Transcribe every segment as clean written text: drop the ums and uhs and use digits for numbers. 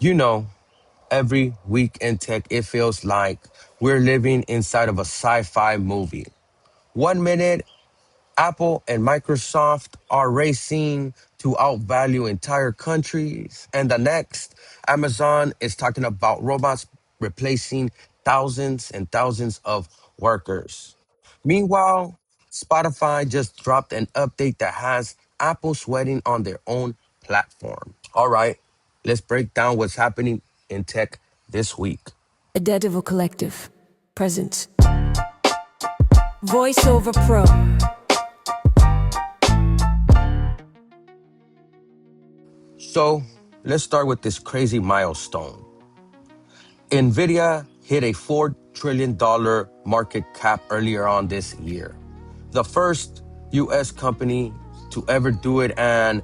You know, every week in tech, it feels like we're living inside of a sci fi movie. One minute, Apple and Microsoft are racing to outvalue entire countries, and the next, Amazon is talking about robots replacing thousands and thousands of workers. Meanwhile, Spotify just dropped an update that has Apple sweating on their own platform. All right, let's break down what's happening in tech this week. A Daredevil Collective presents VoiceOver Pro. So, let's start with this crazy milestone. Nvidia hit a $4 trillion market cap earlier on this year. The first US company to ever do it, and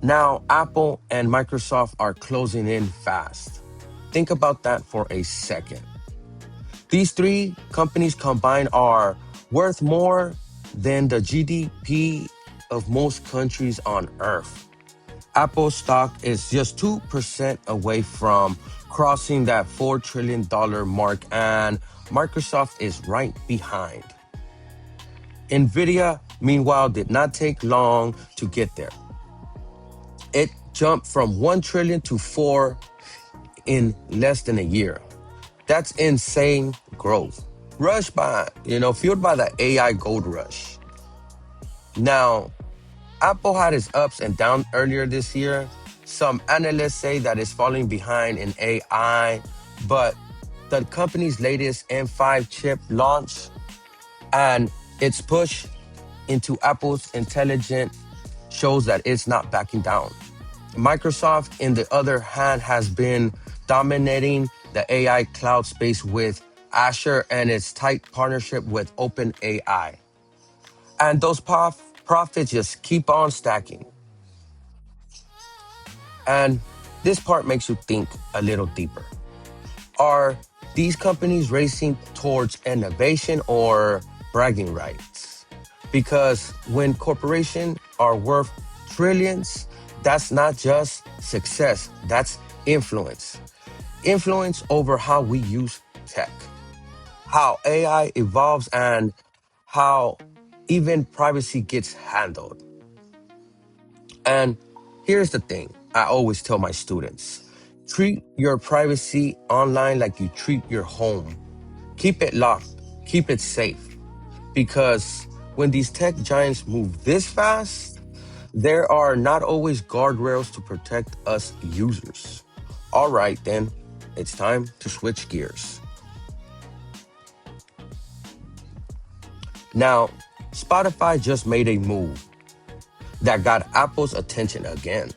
now Apple and Microsoft are closing in fast. Think about that for a second. These three companies combined are worth more than the GDP of most countries on earth. Apple stock is just 2% away from crossing that $4 trillion mark, and Microsoft is right behind. Nvidia, meanwhile, did not take long to get there. It jumped from 1 trillion to 4 in less than a year. That's insane growth. Fueled by the AI gold rush. Now, Apple had its ups and downs earlier this year. Some analysts say that it's falling behind in AI, but the company's latest M5 chip launch and its push into Apple's intelligent shows that it's not backing down. Microsoft, in the other hand, has been dominating the AI cloud space with Azure and its tight partnership with OpenAI. And those profits just keep on stacking. And this part makes you think a little deeper. Are these companies racing towards innovation or bragging rights? Because when corporations are worth trillions, that's not just success, that's influence. Influence over how we use tech, how AI evolves, and how even privacy gets handled. And here's the thing I always tell my students: treat your privacy online like you treat your home. Keep it locked, keep it safe. Because when these tech giants move this fast, there are not always guardrails to protect us users. All right, then, it's time to switch gears. Now, Spotify just made a move that got Apple's attention again.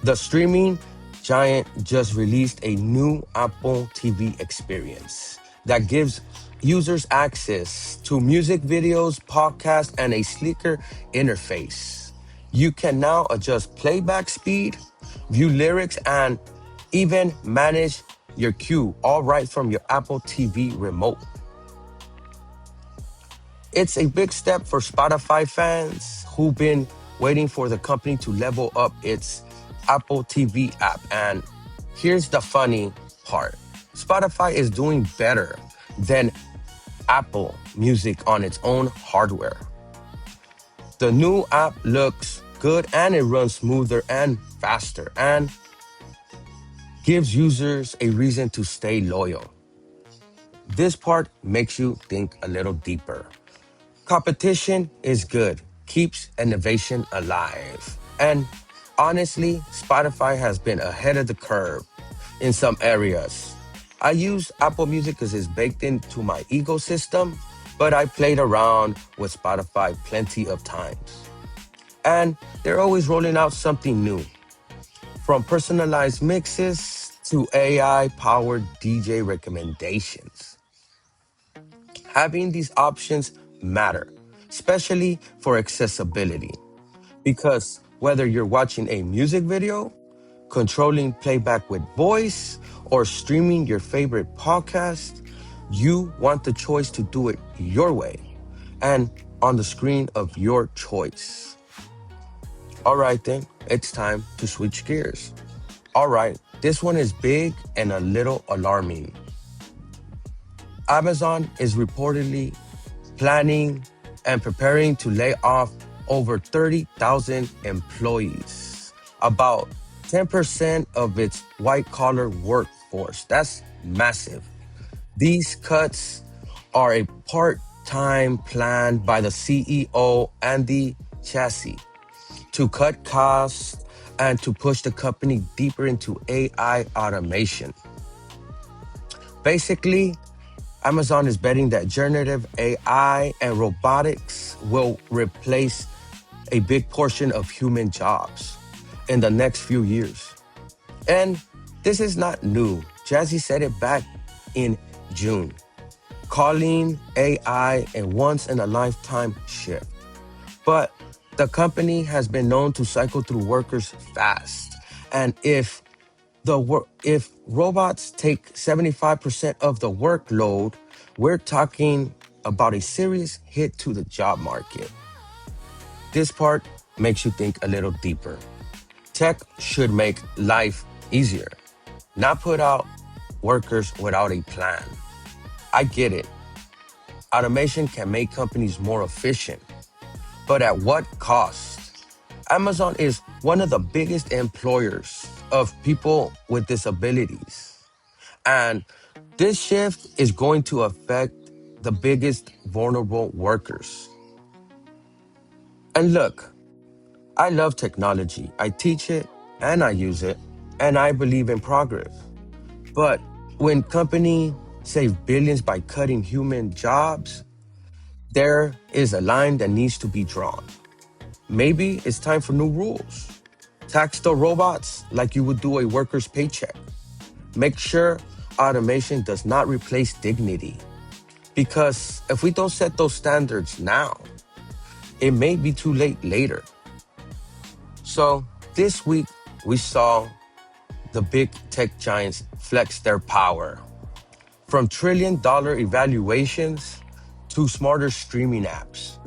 The streaming giant just released a new Apple TV experience that gives users access to music videos, podcasts, and a sleeker interface. You can now adjust playback speed, view lyrics, and even manage your queue all right from your Apple TV remote. It's a big step for Spotify fans who've been waiting for the company to level up its Apple TV app. And here's the funny part: Spotify is doing better than Apple Music on its own hardware. The new app looks good and it runs smoother and faster and gives users a reason to stay loyal. This part makes you think a little deeper. Competition is good, keeps innovation alive. And honestly, Spotify has been ahead of the curve in some areas. I use Apple Music because it's baked into my ecosystem, but I played around with Spotify plenty of times. And they're always rolling out something new, from personalized mixes to AI powered DJ recommendations. Having these options matter, especially for accessibility, because whether you're watching a music video, controlling playback with voice, or streaming your favorite podcast, you want the choice to do it your way and on the screen of your choice. All right, then, it's time to switch gears. All right, this one is big and a little alarming. Amazon is reportedly planning and preparing to lay off over 30,000 employees, about 10% of its white collar workforce. That's massive. These cuts are a part time plan by the CEO, Andy Jassy, to cut costs and to push the company deeper into AI automation. Basically, Amazon is betting that generative AI and robotics will replace a big portion of human jobs in the next few years. And this is not new. Jazzy said it back in June, calling AI a once in a lifetime shift. But the company has been known to cycle through workers fast. And if robots take 75% of the workload, we're talking about a serious hit to the job market. This part makes you think a little deeper. Tech should make life easier, not put out workers without a plan. I get it. Automation can make companies more efficient, but at what cost? Amazon is one of the biggest employers of people with disabilities. And this shift is going to affect the biggest vulnerable workers. And look, I love technology. I teach it and I use it, and I believe in progress. But when companies save billions by cutting human jobs, there is a line that needs to be drawn. Maybe it's time for new rules. Tax the robots like you would do a worker's paycheck. Make sure automation does not replace dignity. Because if we don't set those standards now, it may be too late later. So this week, we saw the big tech giants flex their power. From trillion-dollar evaluations to smarter streaming apps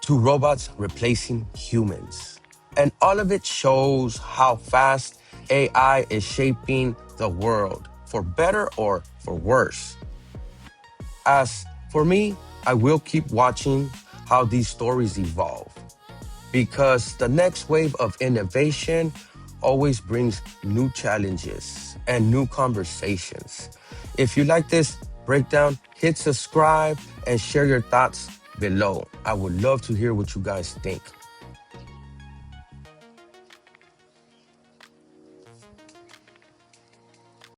to robots replacing humans. And all of it shows how fast AI is shaping the world, for better or for worse. As for me, I will keep watching how these stories evolve because the next wave of innovation always brings new challenges and new conversations. If you like this breakdown, hit subscribe and share your thoughts below. I would love to hear what you guys think.